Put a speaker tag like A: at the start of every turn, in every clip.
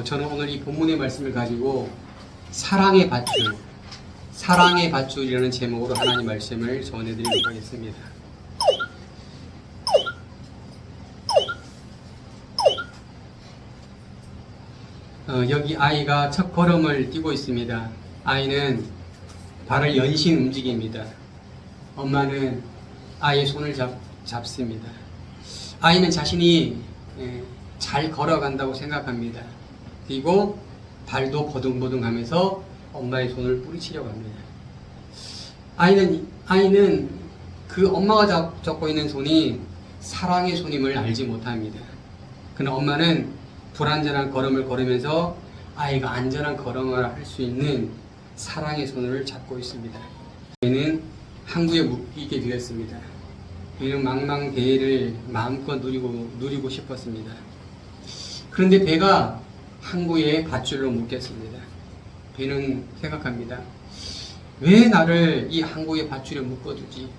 A: 저는 오늘 이 본문의 말씀을 가지고 사랑의 밧줄이라는 제목으로 하나님 말씀을 전해드리도록 하겠습니다. 여기 아이가 첫 걸음을 띄고 있습니다. 아이는 발을 연신 움직입니다. 엄마는 아이의 손을 잡습니다. 아이는 자신이 잘 걸어간다고 생각합니다. 그리고 발도 버둥버둥하면서 엄마의 손을 뿌리치려고 합니다. 아이는 그 엄마가 잡고 있는 손이 사랑의 손임을 알지 못합니다. 그러나 엄마는 불안전한 걸음을 걸으면서 아이가 안전한 걸음을 할 수 있는 사랑의 손을 잡고 있습니다. 얘는 항구에 묶이게 되었습니다. 얘는 망망대해를 마음껏 누리고 싶었습니다. 그런데 배가 항구에 밧줄로 묶였습니다. 배는 생각합니다. 왜 나를 이 항구에 밧줄에 묶어두지?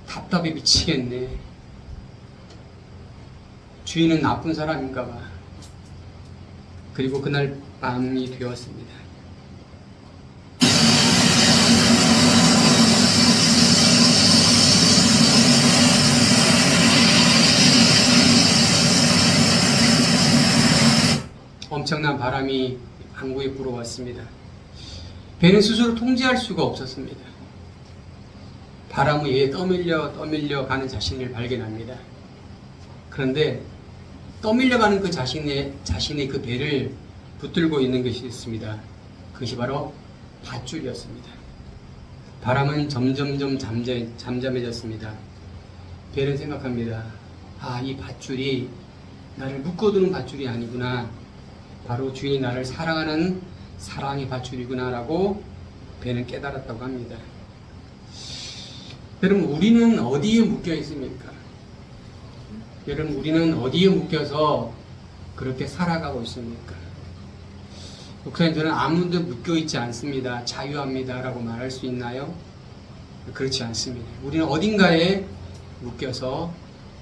A: 답답해 미치겠네. 주인은 나쁜 사람인가 봐. 그리고 그날 밤이 되었습니다. 엄청난 바람이 항구에 불어왔습니다. 배는 스스로 통제할 수가 없었습니다. 바람 위에 떠밀려 가는 자신을 발견합니다. 그런데 떠밀려가는 그 자신의 그 배를 붙들고 있는 것이 있습니다. 그것이 바로 밧줄이었습니다. 바람은 점점점 잠잠해졌습니다. 배는 생각합니다. 이 밧줄이 나를 묶어두는 밧줄이 아니구나. 바로 주인이 나를 사랑하는 사랑의 밧줄이구나 라고 배는 깨달았다고 합니다. 여러분, 우리는 어디에 묶여 있습니까? 여러분, 우리는 어디에 묶여서 그렇게 살아가고 있습니까? 목사님들은 아무도 묶여 있지 않습니다. 자유합니다 라고 말할 수 있나요? 그렇지 않습니다. 우리는 어딘가에 묶여서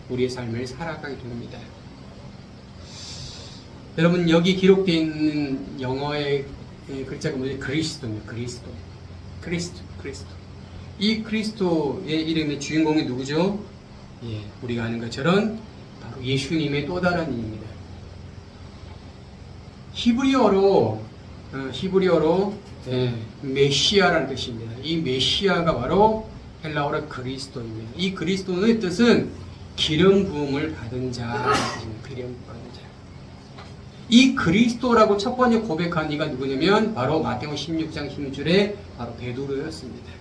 A: 우리의 삶을 살아가게 됩니다. 여러분, 여기 기록되어 있는 영어의 글자가 뭐죠? 그리스도입니다. 그리스도. 이 그리스도의 이름의 주인공이 누구죠? 우리가 아는 것처럼 바로 예수님의 또 다른 이름입니다. 히브리어로 메시아라는 뜻입니다. 이 메시아가 바로 헬라어로 그리스도입니다. 이 그리스도의 뜻은 기름 부음을 받은 자. 이 그리스도라고 첫 번째 고백한 이가 누구냐면 바로 마태복음 16장 16절에 바로 베드로였습니다.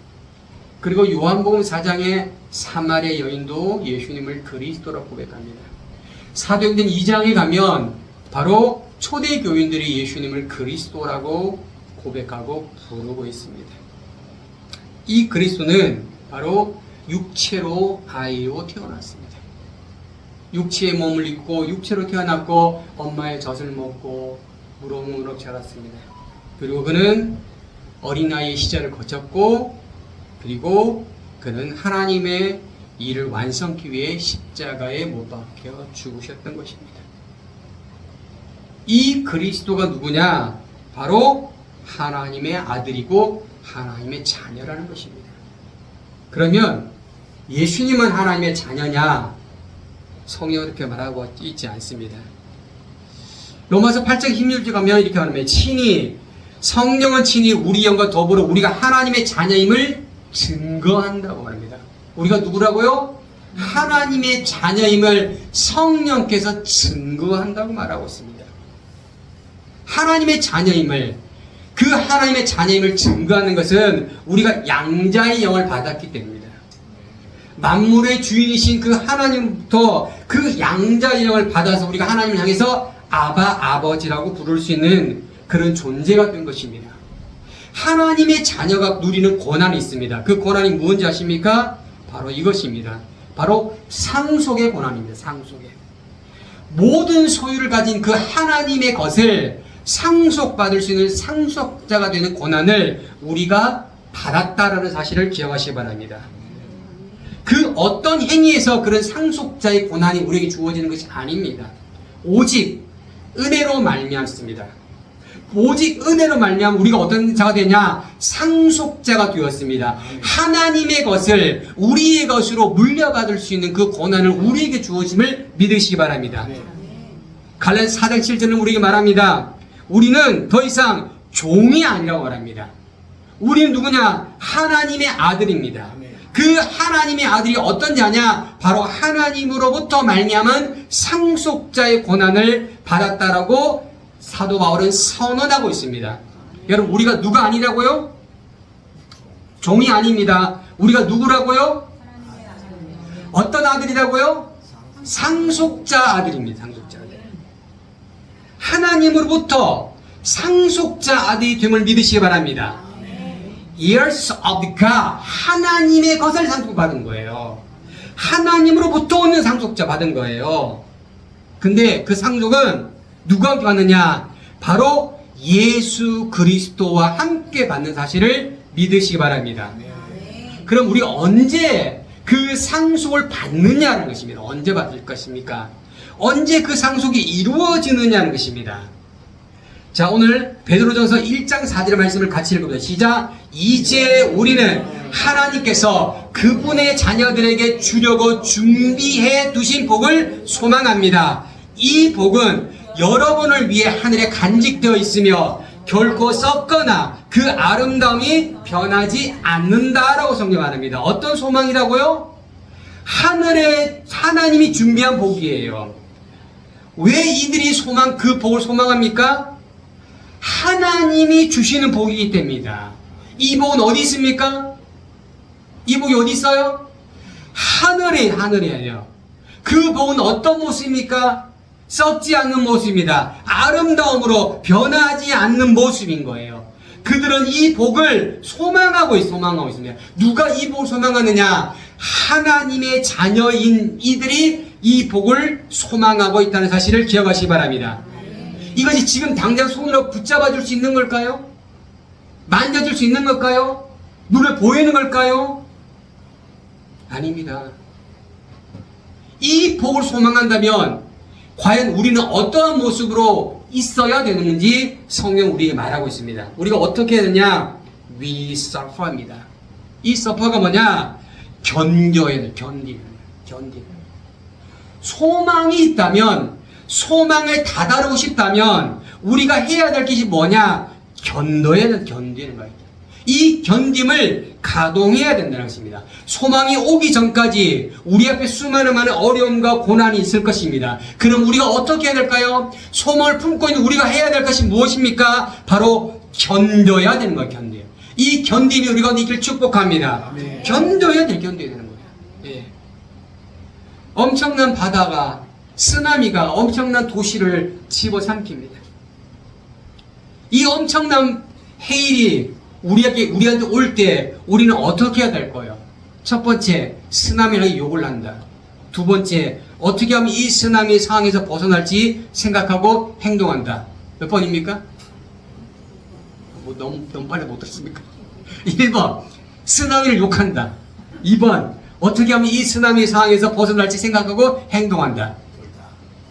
A: 그리고 요한복음 4장의 사마리아 여인도 예수님을 그리스도라고 고백합니다. 사도행전 2장에 가면 바로 초대 교인들이 예수님을 그리스도라고 고백하고 부르고 있습니다. 이 그리스도는 바로 육체로 아이로 태어났습니다. 육체의 몸을 입고 육체로 태어났고 엄마의 젖을 먹고 무럭무럭 자랐습니다. 그리고 그는 어린아이의 시절을 거쳤고 그리고 그는 하나님의 일을 완성하기 위해 십자가에 못 박혀 죽으셨던 것입니다. 이 그리스도가 누구냐? 바로 하나님의 아들이고 하나님의 자녀라는 것입니다. 그러면 예수님은 하나님의 자녀냐? 성경은 이렇게 말하고 있지 않습니다. 로마서 8장 16절 가면 이렇게 말합니다. 성령은 친히 우리 영과 더불어 우리가 하나님의 자녀임을 증거한다고 말합니다. 우리가 누구라고요? 하나님의 자녀임을 성령께서 증거한다고 말하고 있습니다. 하나님의 자녀임을 증거하는 것은 우리가 양자의 영을 받았기 때문입니다. 만물의 주인이신 그 하나님부터 그 양자의 영을 받아서 우리가 하나님을 향해서 아버지라고 부를 수 있는 그런 존재가 된 것입니다. 하나님의 자녀가 누리는 권한이 있습니다. 그 권한이 무엇인지 아십니까? 바로 이것입니다. 바로 상속의 권한입니다. 상속의. 모든 소유를 가진 그 하나님의 것을 상속받을 수 있는 상속자가 되는 권한을 우리가 받았다라는 사실을 기억하시기 바랍니다. 그 어떤 행위에서 그런 상속자의 권한이 우리에게 주어지는 것이 아닙니다. 오직 은혜로 말미암습니다. 오직 은혜로 말미암아 우리가 어떤 자가 되냐? 상속자가 되었습니다. 하나님의 것을 우리의 것으로 물려받을 수 있는 그 권한을 우리에게 주어짐을 믿으시기 바랍니다. 갈라디아서 4장 7절은 우리에게 말합니다. 우리는 더 이상 종이 아니라고 말합니다. 우리는 누구냐? 하나님의 아들입니다. 그 하나님의 아들이 어떤 자냐? 바로 하나님으로부터 말미암은 상속자의 권한을 받았다라고 사도 바울은 선언하고 있습니다. 여러분, 우리가 누가 아니라고요? 종이 아닙니다. 우리가 누구라고요? 어떤 아들이라고요? 상속자 아들입니다. 상속자 아들. 하나님으로부터 상속자 아들이 됨을 믿으시기 바랍니다. Heirs of God, 하나님의 것을 상속받은 거예요. 하나님으로부터 오는 상속자 받은 거예요. 근데 그 상속은 누가 함께 받느냐? 바로 예수 그리스도와 함께 받는 사실을 믿으시기 바랍니다. 그럼 우리가 언제 그 상속을 받느냐는 것입니다. 언제 받을 것입니까? 언제 그 상속이 이루어지느냐는 것입니다. 자, 오늘 베드로전서 1장 4절의 말씀을 같이 읽어보자. 시작. 이제 우리는 하나님께서 그분의 자녀들에게 주려고 준비해 두신 복을 소망합니다. 이 복은 여러분을 위해 하늘에 간직되어 있으며 결코 썩거나 그 아름다움이 변하지 않는다라고 성경 말합니다. 어떤 소망이라고요? 하늘에 하나님이 준비한 복이에요. 왜 이들이 그 복을 소망합니까? 하나님이 주시는 복이기 때문이다. 이 복은 어디 있습니까? 이 복이 어디 있어요? 하늘에요. 그 복은 어떤 모습입니까? 썩지 않는 모습입니다. 아름다움으로 변하지 않는 모습인 거예요. 그들은 이 복을 소망하고 있습니다. 누가 이 복을 소망하느냐? 하나님의 자녀인 이들이 이 복을 소망하고 있다는 사실을 기억하시기 바랍니다. 이것이 지금 당장 손으로 붙잡아 줄 수 있는 걸까요? 만져줄 수 있는 걸까요? 눈에 보이는 걸까요? 아닙니다. 이 복을 소망한다면 과연 우리는 어떠한 모습으로 있어야 되는지 성경 우리에게 말하고 있습니다. 우리가 어떻게 해야 되냐? We suffer입니다. 이 suffer가 뭐냐? 견뎌야 돼. 견디는. 소망이 있다면, 소망을 다다르고 싶다면 우리가 해야 될 것이 뭐냐? 견디는 거예요. 이 견딤을 가동해야 된다는 것입니다. 소망이 오기 전까지 우리 앞에 수많은 어려움과 고난이 있을 것입니다. 그럼 우리가 어떻게 해야 될까요? 소망을 품고 있는 우리가 해야 될 것이 무엇입니까? 바로 견뎌야 되는 거예요. 견뎌요. 이 견딤이 우리가 있길 축복합니다. 견뎌야 되는 거예요. 예. 엄청난 바다가, 쓰나미가 엄청난 도시를 집어삼킵니다. 이 엄청난 해일이 우리한테 올 때 우리는 어떻게 해야 될 거예요? 첫 번째, 쓰나미를 욕을 한다. 두 번째, 어떻게 하면 이 쓰나미 상황에서 벗어날지 생각하고 행동한다. 몇 번입니까? 너무 빨리 못 들었습니까? 1번, 쓰나미를 욕한다. 2번, 어떻게 하면 이 쓰나미 상황에서 벗어날지 생각하고 행동한다.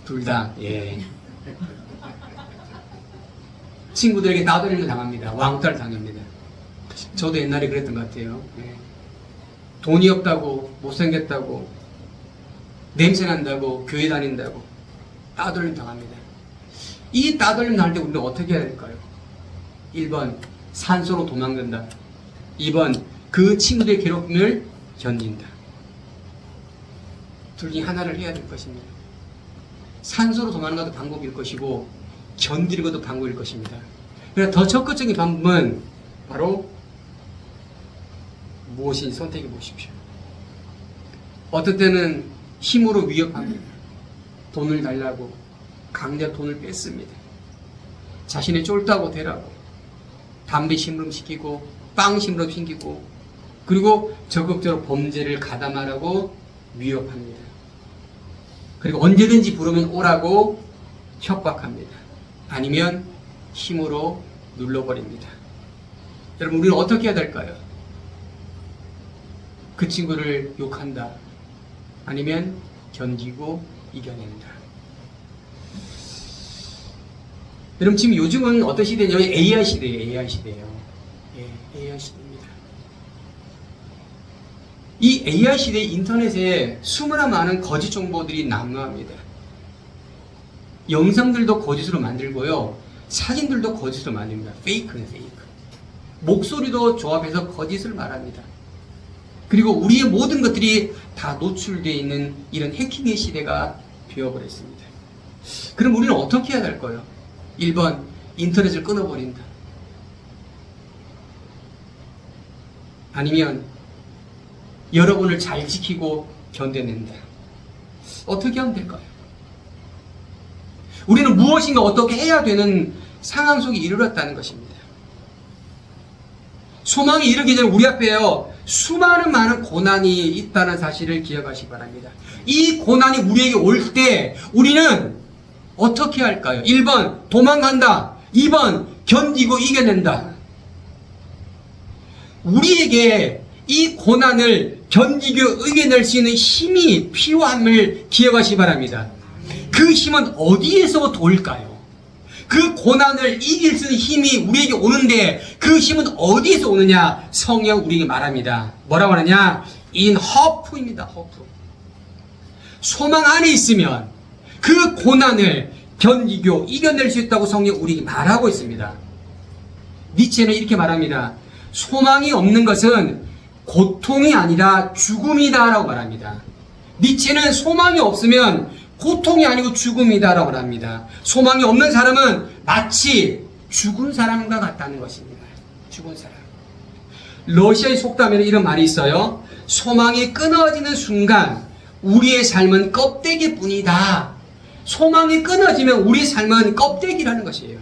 A: 둘 다. 예. 친구들에게 따돌림을 당합니다. 왕따를 당합니다. 저도 옛날에 그랬던 것 같아요. 예. 돈이 없다고, 못생겼다고, 냄새난다고, 교회 다닌다고 따돌림 당합니다. 이 따돌림 당할 때 우리는 어떻게 해야 될까요? 1번, 산소로 도망간다. 2번, 그 친구들의 괴롭힘을 견딘다. 둘 중에 하나를 해야 될 것입니다. 산소로 도망가도 방법일 것이고 견디는 것도 방법일 것입니다. 그래서 더 적극적인 방법은 바로 무엇인지 선택해 보십시오. 어떤 때는 힘으로 위협합니다. 돈을 달라고 강제 돈을 뺐습니다. 자신이 쫄다고 대라고 담배 심부름시키고 빵 심부름시키고 그리고 적극적으로 범죄를 가담하라고 위협합니다. 그리고 언제든지 부르면 오라고 협박합니다. 아니면 힘으로 눌러버립니다. 여러분, 우리는 어떻게 해야 될까요? 그 친구를 욕한다. 아니면 견디고 이겨낸다. 여러분 지금 요즘은 어떤 시대냐면 AI 시대예요. AI 시대예요. 예, AI 시대입니다. 이 AI 시대 인터넷에 수많은 많은 거짓 정보들이 난무합니다. 영상들도 거짓으로 만들고요. 사진들도 거짓으로 만듭니다. 페이크는 페이크. 목소리도 조합해서 거짓을 말합니다. 그리고 우리의 모든 것들이 다 노출되어 있는 이런 해킹의 시대가 되어버렸습니다. 그럼 우리는 어떻게 해야 될까요? 1번, 인터넷을 끊어버린다. 아니면 여러분을 잘 지키고 견뎌낸다. 어떻게 하면 될까요? 우리는 무엇인가 어떻게 해야 되는 상황 속에 이르렀다는 것입니다. 소망이 이르기 전에 우리 앞에요 수많은 많은 고난이 있다는 사실을 기억하시기 바랍니다. 이 고난이 우리에게 올 때 우리는 어떻게 할까요? 1번 도망간다. 2번 견디고 이겨낸다. 우리에게 이 고난을 견디고 이겨낼 수 있는 힘이 필요함을 기억하시기 바랍니다. 그 힘은 어디에서 돌까요? 그 고난을 이길 수 있는 힘이 우리에게 오는데 그 힘은 어디에서 오느냐? 성경 우리에게 말합니다. 뭐라고 하느냐? in hope입니다. hope. 소망 안에 있으면 그 고난을 견디고 이겨낼 수 있다고 성경 우리에게 말하고 있습니다. 니체는 이렇게 말합니다. 소망이 없는 것은 고통이 아니라 죽음이다라고 말합니다. 니체는 소망이 없으면 고통이 아니고 죽음이다라고 합니다. 소망이 없는 사람은 마치 죽은 사람과 같다는 것입니다. 죽은 사람. 러시아의 속담에는 이런 말이 있어요. 소망이 끊어지는 순간 우리의 삶은 껍데기뿐이다. 소망이 끊어지면 우리의 삶은 껍데기라는 것이에요.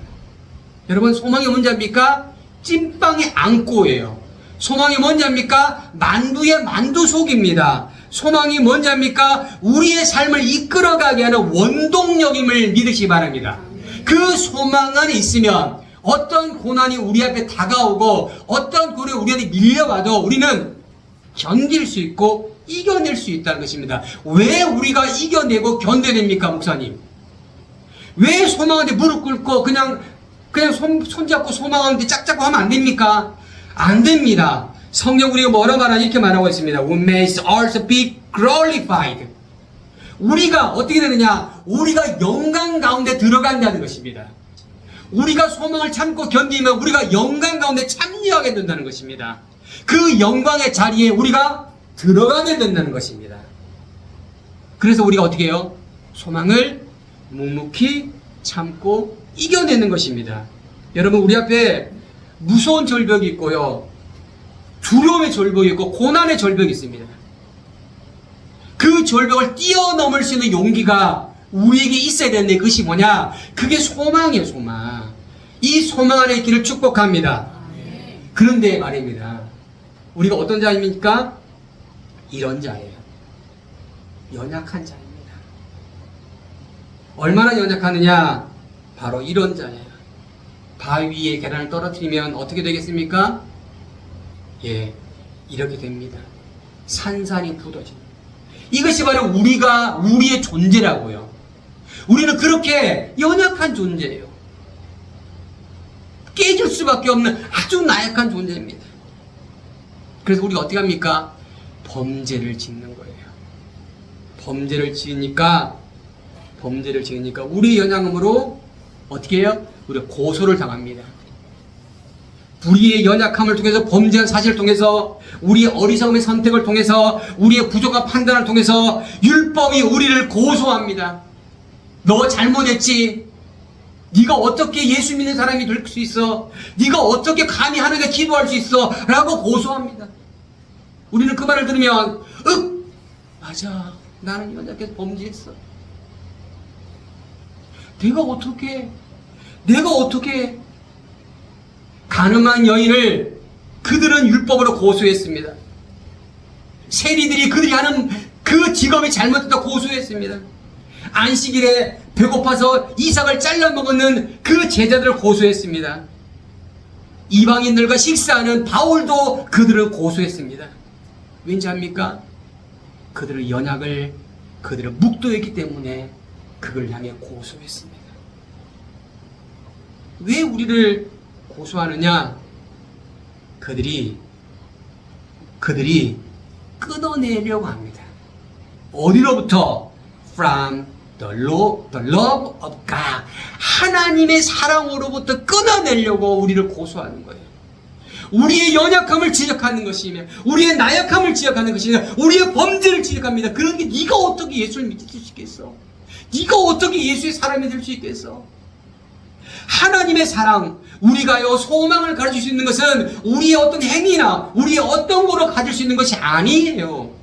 A: 여러분 소망이 뭔지 압니까? 찐빵의 안고예요. 소망이 뭔지 압니까? 만두의 만두 속입니다. 소망이 뭔지 압니까? 우리의 삶을 이끌어가게 하는 원동력임을 믿으시기 바랍니다. 그 소망 안에 있으면 어떤 고난이 우리 앞에 다가오고 어떤 고난이 우리한테 밀려와도 우리는 견딜 수 있고 이겨낼 수 있다는 것입니다. 왜 우리가 이겨내고 견뎌냅니까, 목사님? 왜 소망한테 무릎 꿇고 그냥 손잡고 소망하는데 짝잡고 하면 안 됩니까? 안 됩니다. 성경 우리가 뭐라고 말하냐 이렇게 말하고 있습니다. We may also be glorified. 우리가 어떻게 되느냐? 우리가 영광 가운데 들어간다는 것입니다. 우리가 소망을 참고 견디면 우리가 영광 가운데 참여하게 된다는 것입니다. 그 영광의 자리에 우리가 들어가게 된다는 것입니다. 그래서 우리가 어떻게 해요? 소망을 묵묵히 참고 이겨내는 것입니다. 여러분 우리 앞에 무서운 절벽이 있고요. 두려움의 절벽이 있고 고난의 절벽이 있습니다. 그 절벽을 뛰어넘을 수 있는 용기가 우리에게 있어야 되는데 그것이 뭐냐? 그게 소망이에요. 소망. 이 소망 안의 길을 축복합니다. 그런데 말입니다. 우리가 어떤 자입니까? 이런 자예요. 연약한 자입니다. 얼마나 연약하느냐? 바로 이런 자예요. 바위 위에 계란을 떨어뜨리면 어떻게 되겠습니까? 예, 이렇게 됩니다. 산산이 굳어집니다. 이것이 바로 우리의 존재라고요. 우리는 그렇게 연약한 존재예요. 깨질 수밖에 없는 아주 나약한 존재입니다. 그래서 우리가 어떻게 합니까? 범죄를 짓는 거예요. 범죄를 지으니까 우리 연약함으로 어떻게 해요? 우리가 고소를 당합니다. 우리의 연약함을 통해서 범죄한 사실을 통해서 우리의 어리석음의 선택을 통해서 우리의 부족한 판단을 통해서 율법이 우리를 고소합니다. 너 잘못했지. 네가 어떻게 예수 믿는 사람이 될 수 있어? 네가 어떻게 감히 하나님께 기도할 수 있어? 라고 고소합니다. 우리는 그 말을 들으면 맞아. 나는 연약해서 범죄했어. 내가 어떻게 가늠한 여인을 그들은 율법으로 고소했습니다. 세리들이 그들이 하는 그 직업이 잘못됐다고 고소했습니다. 안식일에 배고파서 이삭을 잘라 먹는 그 제자들을 고소했습니다. 이방인들과 식사하는 바울도 그들을 고소했습니다. 왠지 압니까? 그들의 연약을 그들을 묵도했기 때문에 그걸 향해 고소했습니다. 왜 우리를 고소하느냐? 그들이 끊어내려고 합니다. 어디로부터? From the love of God. 하나님의 사랑으로부터 끊어내려고 우리를 고소하는 거예요. 우리의 연약함을 지적하는 것이며, 우리의 나약함을 지적하는 것이며, 우리의 범죄를 지적합니다. 그런데 네가 어떻게 예수를 믿을 수 있겠어? 네가 어떻게 예수의 사람이 될 수 있겠어? 하나님의 사랑, 우리가요 소망을 가질 수 있는 것은 우리의 어떤 행위나 우리의 어떤 거로 가질 수 있는 것이 아니에요.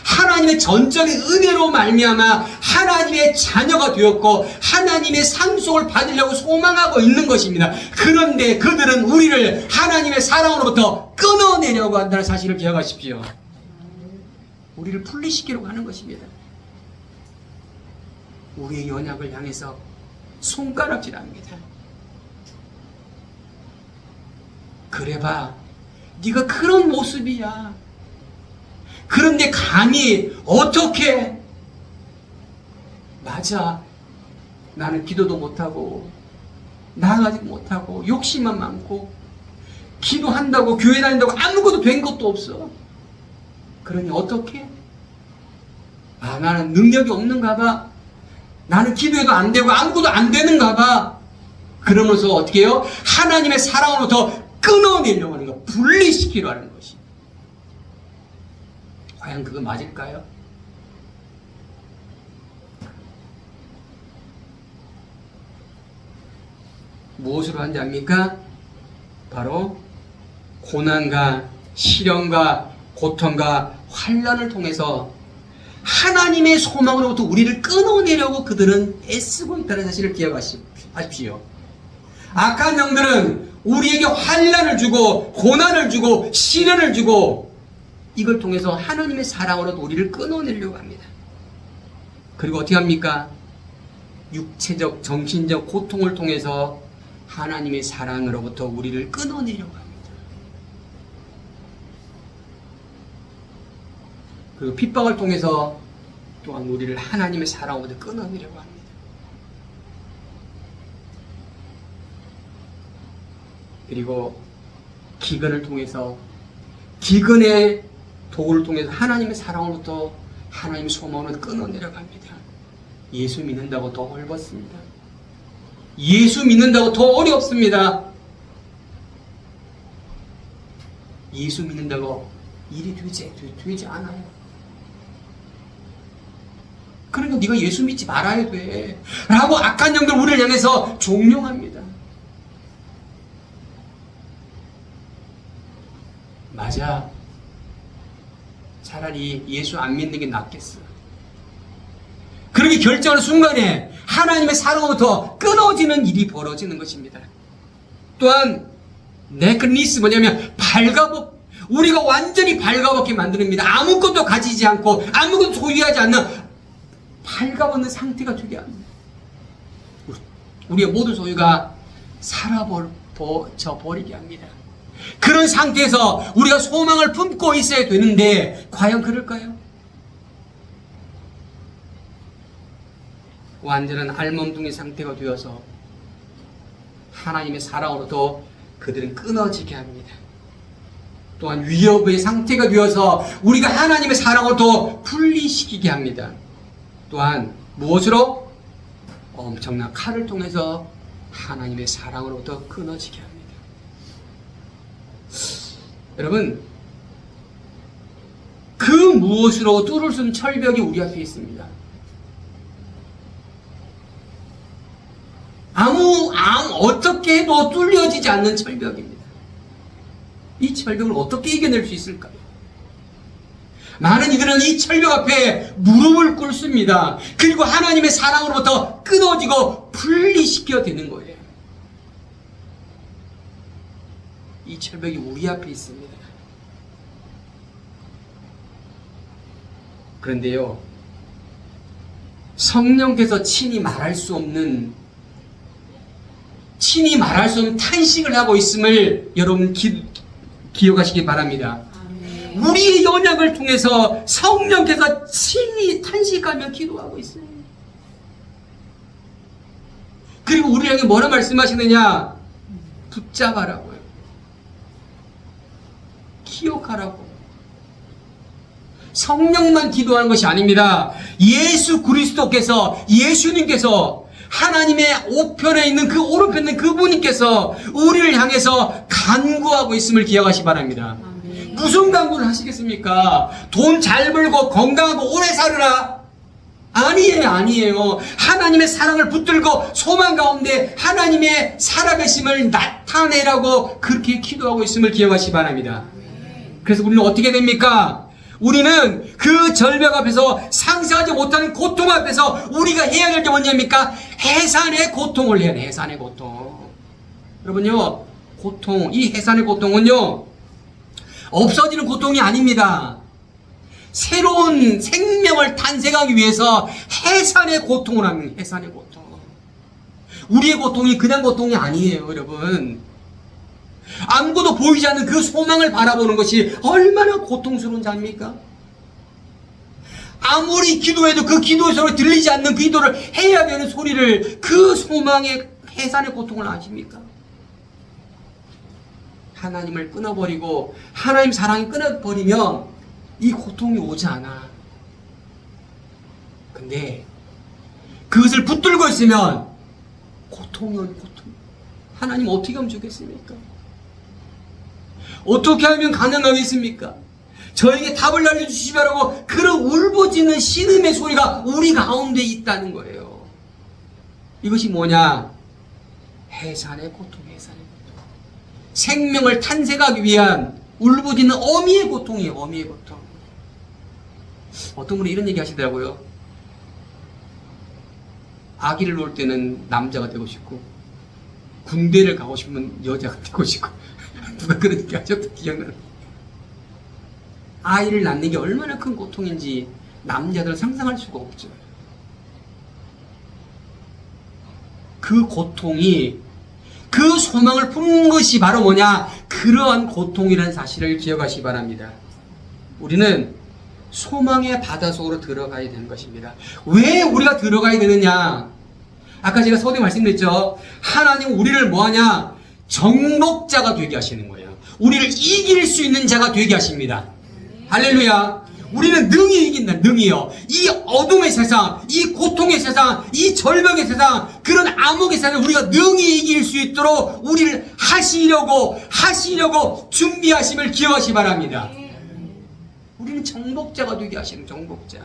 A: 하나님의 전적인 은혜로 말미암아 하나님의 자녀가 되었고 하나님의 상속을 받으려고 소망하고 있는 것입니다. 그런데 그들은 우리를 하나님의 사랑으로부터 끊어내려고 한다는 사실을 기억하십시오. 우리를 분리시키려고 하는 것입니다. 우리의 연약을 향해서 손가락질합니다. 그래봐, 네가 그런 모습이야. 그런데 감히 어떻게? 맞아, 나는 기도도 못하고 나아가지 못하고 욕심만 많고 기도한다고 교회 다닌다고 아무것도 된 것도 없어. 그러니 어떻게? 아, 나는 능력이 없는가 봐. 나는 기도해도 안 되고 아무것도 안 되는가 봐. 그러면서 어떻게 해요? 하나님의 사랑으로부터 끊어내려고 하는 거, 분리시키려 하는 것이. 과연 그거 맞을까요? 무엇으로 한지 압니까? 바로 고난과 시련과 고통과 환난을 통해서 하나님의 소망으로부터 우리를 끊어내려고 그들은 애쓰고 있다는 사실을 기억하십시오. 악한 영들은 우리에게 환난을 주고 고난을 주고 시련을 주고 이걸 통해서 하나님의 사랑으로도 우리를 끊어내려고 합니다. 그리고 어떻게 합니까? 육체적, 정신적 고통을 통해서 하나님의 사랑으로부터 우리를 끊어내려고 합니다. 그리고 핍박을 통해서 또한 우리를 하나님의 사랑으로부터 끊어내려고 합니다. 그리고 기근을 통해서, 기근의 도구를 통해서 하나님의 사랑으로부터 하나님의 소망으로 끊어내려고 합니다. 예수 믿는다고 더 헐벗습니다. 예수 믿는다고 더 어렵습니다. 예수 믿는다고 일이 되지 않아요. 그러니까 네가 예수 믿지 말아야 돼 라고 악한 영들 우리를 향해서 종용합니다. 맞아, 차라리 예수 안 믿는 게 낫겠어. 그렇게 결정하는 순간에 하나님의 사랑으로부터 끊어지는 일이 벌어지는 것입니다. 또한 네크니스, 뭐냐면 우리가 완전히 발가벗게 만듭니다. 아무것도 가지지 않고 아무것도 소유하지 않는 발가벗는 상태가 되게 합니다. 우리의 모든 소유가 사라져버리게 합니다. 그런 상태에서 우리가 소망을 품고 있어야 되는데 과연 그럴까요? 완전한 알몸뚱이 상태가 되어서 하나님의 사랑으로도 그들은 끊어지게 합니다. 또한 위협의 상태가 되어서 우리가 하나님의 사랑으로도 분리시키게 합니다. 또한 무엇으로? 엄청난 칼을 통해서 하나님의 사랑으로부터 끊어지게 합니다. 여러분, 그 무엇으로 뚫을 수 없는 철벽이 우리 앞에 있습니다. 어떻게 해도 뚫려지지 않는 철벽입니다. 이 철벽을 어떻게 이겨낼 수 있을까요? 많은 이들은 이 철벽 앞에 무릎을 꿇습니다. 그리고 하나님의 사랑으로부터 끊어지고 분리시켜야 되는 거예요. 이 철벽이 우리 앞에 있습니다. 그런데요, 성령께서 친히 말할 수 없는 탄식을 하고 있음을 여러분 기억하시기 바랍니다. 아멘. 우리의 연약을 통해서 성령께서 친히 탄식하며 기도하고 있어요. 그리고 우리를 향해 뭐라 말씀하시느냐? 붙잡아라고요. 기억하라고. 성령만 기도하는 것이 아닙니다. 예수 그리스도께서, 예수님께서, 하나님의 우편에 있는 그 오른편에 있는 그분께서 우리를 향해서 간구하고 있음을 기억하시 바랍니다. 무슨 간구를 하시겠습니까? 돈 잘 벌고 건강하고 오래 살으라? 아니에요. 하나님의 사랑을 붙들고 소망 가운데 하나님의 살아계심을 나타내라고 그렇게 기도하고 있음을 기억하시 바랍니다. 그래서 우리는 어떻게 됩니까? 우리는 그 절벽 앞에서 상상하지 못하는 고통 앞에서 우리가 해야 될 게 뭐냐입니까? 해산의 고통을 해야 돼. 해산의 고통. 여러분요, 고통, 이 해산의 고통은요, 없어지는 고통이 아닙니다. 새로운 생명을 탄생하기 위해서 해산의 고통을 합니다. 해산의 고통. 우리의 고통이 그냥 고통이 아니에요, 여러분. 아무것도 보이지 않는 그 소망을 바라보는 것이 얼마나 고통스러운 자입니까? 아무리 기도해도 그 기도의 소리 들리지 않는 그 기도를 해야 되는 소리를, 그 소망의 해산의 고통을 아십니까? 하나님을 끊어버리고 하나님 사랑이 끊어버리면 이 고통이 오지 않아. 근데 그것을 붙들고 있으면 고통은 고통. 하나님 어떻게 하면 좋겠습니까? 어떻게 하면 가능하겠습니까? 저에게 답을 알려주시기 바라고 그런 울부짖는 신음의 소리가 우리 가운데 있다는 거예요. 이것이 뭐냐? 해산의 고통, 해산의 고통. 생명을 탄생하기 위한 울부짖는 어미의 고통이에요. 어미의 고통. 어떤 분이 이런 얘기 하시더라고요. 아기를 놓을 때는 남자가 되고 싶고 군대를 가고 싶으면 여자가 되고 싶고 누가 그런 얘기 하셨던 기억나는. 아이를 낳는 게 얼마나 큰 고통인지 남자들은 상상할 수가 없죠. 그 고통이, 그 소망을 품는 것이 바로 뭐냐? 그러한 고통이라는 사실을 기억하시기 바랍니다. 우리는 소망의 바다 속으로 들어가야 되는 것입니다. 왜 우리가 들어가야 되느냐? 아까 제가 서두에 말씀드렸죠. 하나님은 우리를 뭐하냐? 정복자가 되게 하시는 거예요. 우리를 이길 수 있는 자가 되게 하십니다. 할렐루야. 우리는 능히 이긴다. 능히요. 이 어둠의 세상, 이 고통의 세상, 이 절벽의 세상, 그런 암흑의 세상을 우리가 능히 이길 수 있도록 우리를 하시려고 준비하심을 기억하시 바랍니다. 우리는 정복자가 되게 하시는 정복자.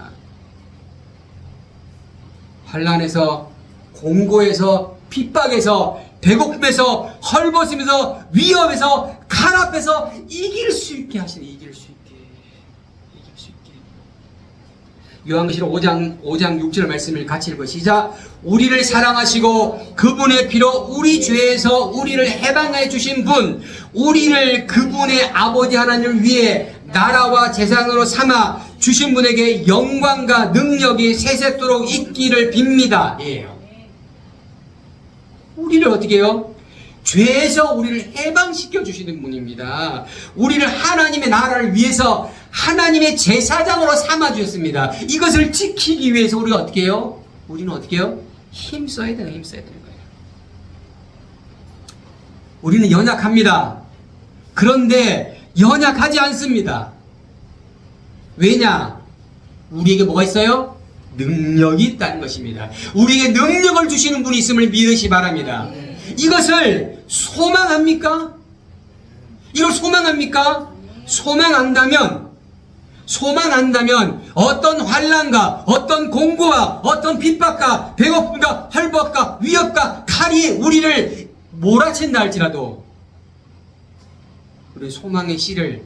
A: 환난에서, 공고에서, 핍박에서, 배고픔에서, 헐벗으면서, 위협에서, 칼 앞에서 이길 수 있게 하시는, 이길 수 있게. 요한계시록 5장 6절 말씀을 같이 읽어 시작. 우리를 사랑하시고 그분의 피로 우리 죄에서 우리를 해방해 주신 분, 우리를 그분의 아버지 하나님을 위해 나라와 재산으로 삼아 주신 분에게 영광과 능력이 세세토록 있기를 빕니다. 예요. 우리를 어떻게 해요? 죄에서 우리를 해방시켜 주시는 분입니다. 우리를 하나님의 나라를 위해서 하나님의 제사장으로 삼아 주셨습니다. 이것을 지키기 위해서 우리가 어떻게 해요? 우리는 어떻게 해요? 힘써야 되는 거예요. 우리는 연약합니다. 그런데 연약하지 않습니다. 왜냐? 우리에게 뭐가 있어요? 능력이 있다는 것입니다. 우리에게 능력을 주시는 분이 있음을 믿으시 바랍니다. 이것을 소망합니까? 이걸 소망합니까? 소망한다면 어떤 환난과 어떤 공고와 어떤 핍박과 배고픔과 헐벗과 위협과 칼이 우리를 몰아친다 할지라도 우리 소망의 씨를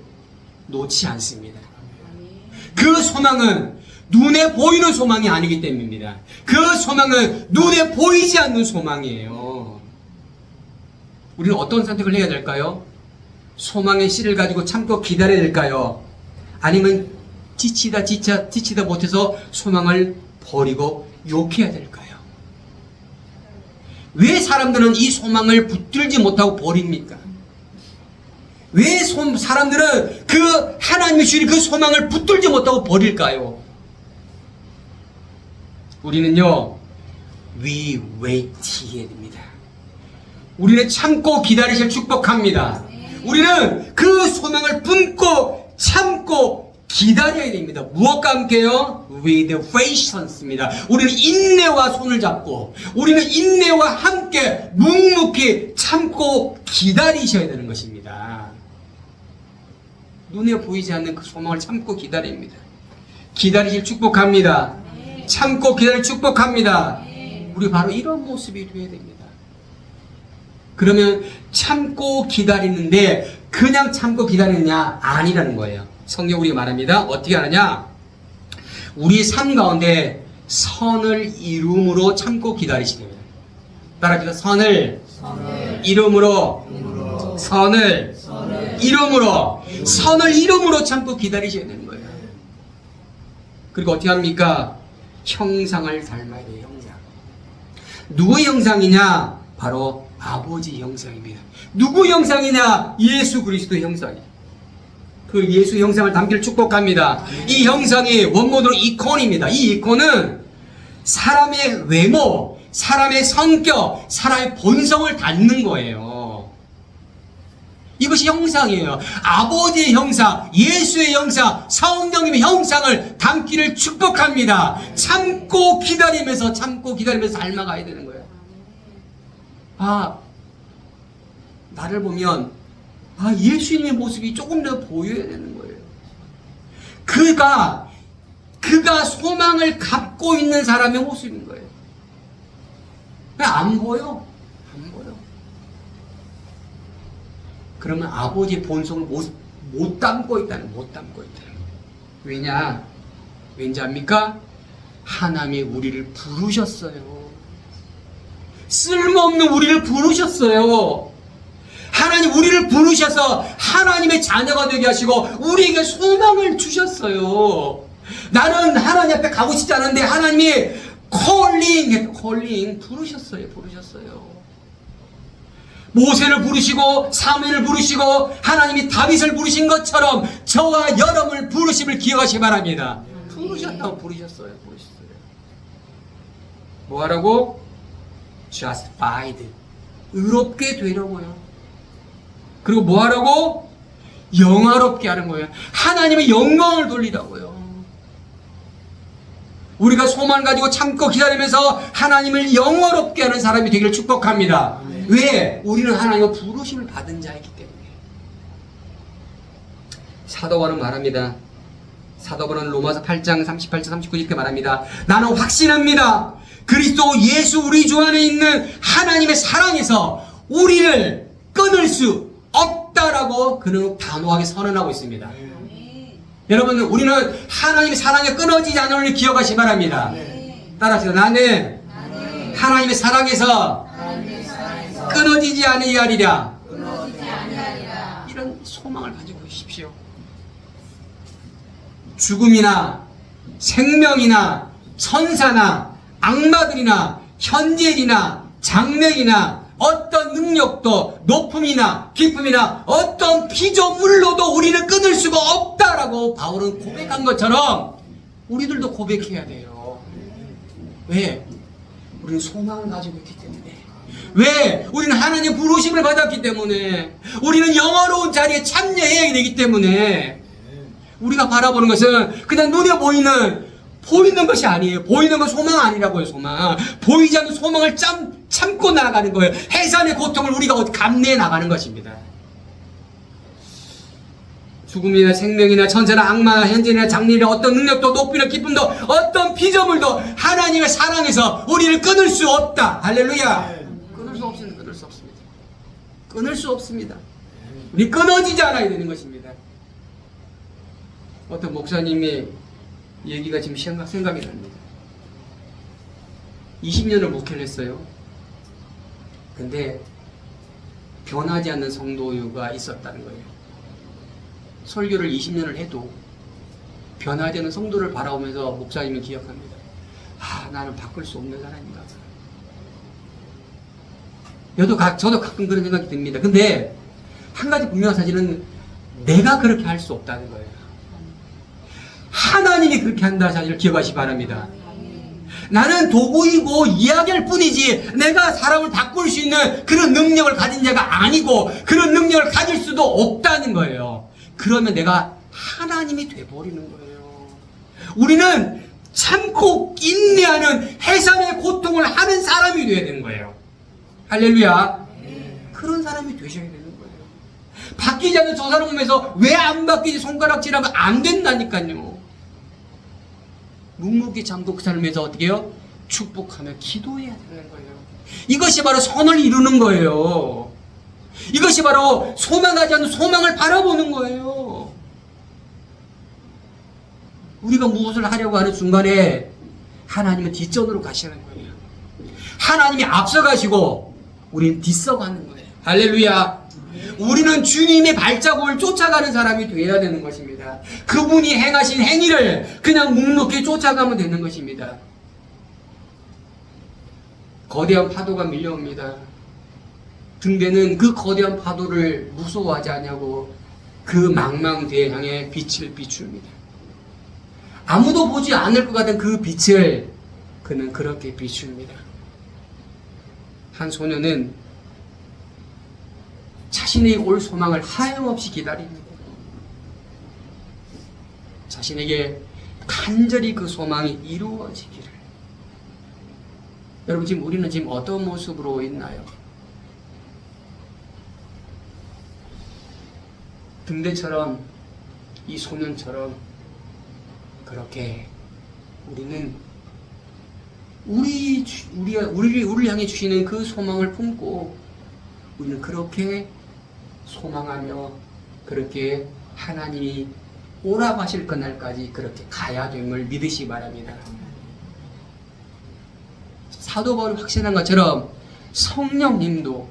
A: 놓지 않습니다. 그 소망은 눈에 보이는 소망이 아니기 때문입니다. 그 소망은 눈에 보이지 않는 소망이에요. 우리는 어떤 선택을 해야 될까요? 소망의 씨를 가지고 참고 기다려야 될까요? 아니면 지치다 못해서 소망을 버리고 욕해야 될까요? 왜 사람들은 이 소망을 붙들지 못하고 버립니까? 왜 사람들은 그 하나님이 주신 그 소망을 붙들지 못하고 버릴까요? 우리는요, we wait 해야 됩니다. 우리는 참고 기다리실 축복합니다. 우리는 그 소망을 품고 참고 기다려야 됩니다. 무엇과 함께요? With patience입니다. 우리는 인내와 손을 잡고 우리는 인내와 함께 묵묵히 참고 기다리셔야 되는 것입니다. 눈에 보이지 않는 그 소망을 참고 기다립니다. 기다리실 축복합니다. 참고 기다릴 축복합니다. 우리 바로 이런 모습이 되어야 됩니다. 그러면 참고 기다리는데 그냥 참고 기다리느냐? 아니라는 거예요. 성경 우리가 말합니다. 어떻게 하느냐? 우리 삶 가운데 선을 이룸으로 참고 기다리시는 거예요. 따라합시다. 선을 이름으로 선을 이름으로 선을 이름으로 참고 기다리셔야 되는 거예요. 그리고 어떻게 합니까? 형상을 닮아야 돼요. 형상. 누구의 형상이냐? 바로 아버지 형상입니다. 누구 형상이냐? 예수 그리스도의 형상이에요. 그 예수 형상을 담기를 축복합니다. 이 형상이 원문으로 이콘입니다. 이 이콘은 사람의 외모, 사람의 성격, 사람의 본성을 닮는 거예요. 이것이 형상이에요. 아버지의 형상, 예수의 형상, 성령님의 형상을 담기를 축복합니다. 참고 기다리면서 닮아가야 되는 거예요. 나를 보면 예수님의 모습이 조금 더 보여야 되는 거예요. 그가 소망을 갖고 있는 사람의 모습인 거예요. 안 보여. 그러면 아버지의 본성을 못 담고 있다는 거예요. 왜냐? 왠지 압니까? 하나님이 우리를 부르셨어요. 쓸모없는 우리를 부르셨어요. 하나님 우리를 부르셔서 하나님의 자녀가 되게 하시고 우리에게 소망을 주셨어요. 나는 하나님 앞에 가고 싶지 않은데 하나님이 콜링 부르셨어요. 모세를 부르시고 사무엘을 부르시고 하나님이 다윗을 부르신 것처럼 저와 여러분을 부르심을 기억하시기 바랍니다. 부르셨어요. 뭐하라고? justified. 의롭게 되려고요. 그리고 뭐하라고? 영화롭게 하는 거예요. 하나님의 영광을 돌리라고요. 우리가 소망을 가지고 참고 기다리면서 하나님을 영화롭게 하는 사람이 되기를 축복합니다. 왜? 우리는 하나님의 부르심을 받은 자이기 때문에. 사도 바울은 말합니다. 사도 바울은 로마서 8장 38절 39절 이렇게 말합니다. 나는 확신합니다. 그리스도 예수 우리 주 안에 있는 하나님의 사랑에서 우리를 끊을 수 없다라고 그는 단호하게 선언하고 있습니다. 여러분, 우리는 하나님의 사랑에 끊어지지 않는 걸 기억하시기 바랍니다. 따라하세요. 나는 하나님의 사랑에서 끊어지지 아니하리라. 이런 소망을 가지고 계십시오. 죽음이나 생명이나 천사나 악마들이나 현재일이나 장래이나 어떤 능력도 높음이나 깊음이나 어떤 피조물로도 우리를 끊을 수가 없다라고 바울은 고백한 것처럼 우리들도 고백해야 돼요. 왜? 우리는 소망을 가지고 있기 때문에. 왜? 우리는 하나님의 부르심을 받았기 때문에. 우리는 영화로운 자리에 참여해야 되기 때문에. 우리가 바라보는 것은 그냥 눈에 보이는 것이 아니에요. 보이는 건 소망 아니라고요. 소망. 보이지 않는 소망을 참고 나아가는 거예요. 해산의 고통을 우리가 감내해 나가는 것입니다. 죽음이나 생명이나 천사나 악마나 현재나 장래나 어떤 능력도 높이나 기쁨도 어떤 피조물도 하나님의 사랑에서 우리를 끊을 수 없다. 할렐루야. 끊을 수 없습니다. 우리 끊어지지 않아야 되는 것입니다. 어떤 목사님의 얘기가 지금 생각이 납니다. 20년을 목회를 했어요. 근데 변하지 않는 성도가 있었다는 거예요. 설교를 20년을 해도 변하지 않는 성도를 바라보면서 목사님이 기억합니다. 나는 바꿀 수 없는 사람인가. 저도 가끔 그런 생각이 듭니다. 근데 한 가지 분명한 사실은 내가 그렇게 할 수 없다는 거예요. 하나님이 그렇게 한다는 사실을 기억하시기 바랍니다. 나는 도구이고 이야기할 뿐이지 내가 사람을 바꿀 수 있는 그런 능력을 가진 자가 아니고 그런 능력을 가질 수도 없다는 거예요. 그러면 내가 하나님이 돼버리는 거예요. 우리는 참고 인내하는 해산의 고통을 하는 사람이 되어야 되는 거예요. 할렐루야. 그런 사람이 되셔야 되는 거예요. 바뀌지 않는 저 사람 보면서 왜 안 바뀌지 손가락질하면 안 된다니까요. 묵묵히 참고 그 삶에서 어떻게 해요? 축복하며 기도해야 되는 거예요. 이것이 바로 선을 이루는 거예요. 이것이 바로 소망하지 않는 소망을 바라보는 거예요. 우리가 무엇을 하려고 하는 순간에 하나님은 뒷전으로 가시는 거예요. 하나님이 앞서가시고 우리는 뒤서가는 거예요. 할렐루야. 우리는 주님의 발자국을 쫓아가는 사람이 되어야 되는 것입니다. 그분이 행하신 행위를 그냥 묵묵히 쫓아가면 되는 것입니다. 거대한 파도가 밀려옵니다. 등대는 그 거대한 파도를 무서워하지 않냐고 그 망망대해 향해 빛을 비춥니다. 아무도 보지 않을 것 같은 그 빛을 그는 그렇게 비춥니다. 한 소녀는 자신의 올 소망을 하염없이 기다립니다. 자신에게 간절히 그 소망이 이루어지기를. 여러분 지금 우리는 지금 어떤 모습으로 있나요? 등대처럼 이 소년처럼 그렇게 우리는 우리를 향해 주시는 그 소망을 품고 우리는 그렇게 소망하며 그렇게 하나님이 오라고 하실 그날까지 그렇게 가야 됨을 믿으시기 바랍니다. 사도 바울이 확신한 것처럼 성령님도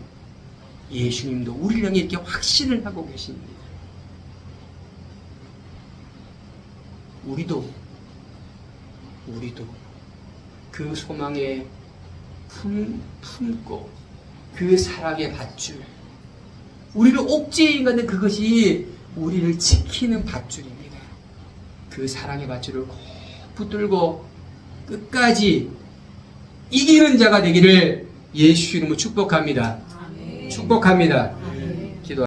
A: 예수님도 우리를 향해 이렇게 확신을 하고 계십니다. 우리도 그 소망에 품고 그 사랑의 밧줄, 우리를 옥죄인 건데 그것이 우리를 지키는 밧줄입니다. 그 사랑의 밧줄을 꼭 붙들고 끝까지 이기는 자가 되기를 예수 이름으로 축복합니다. 축복합니다.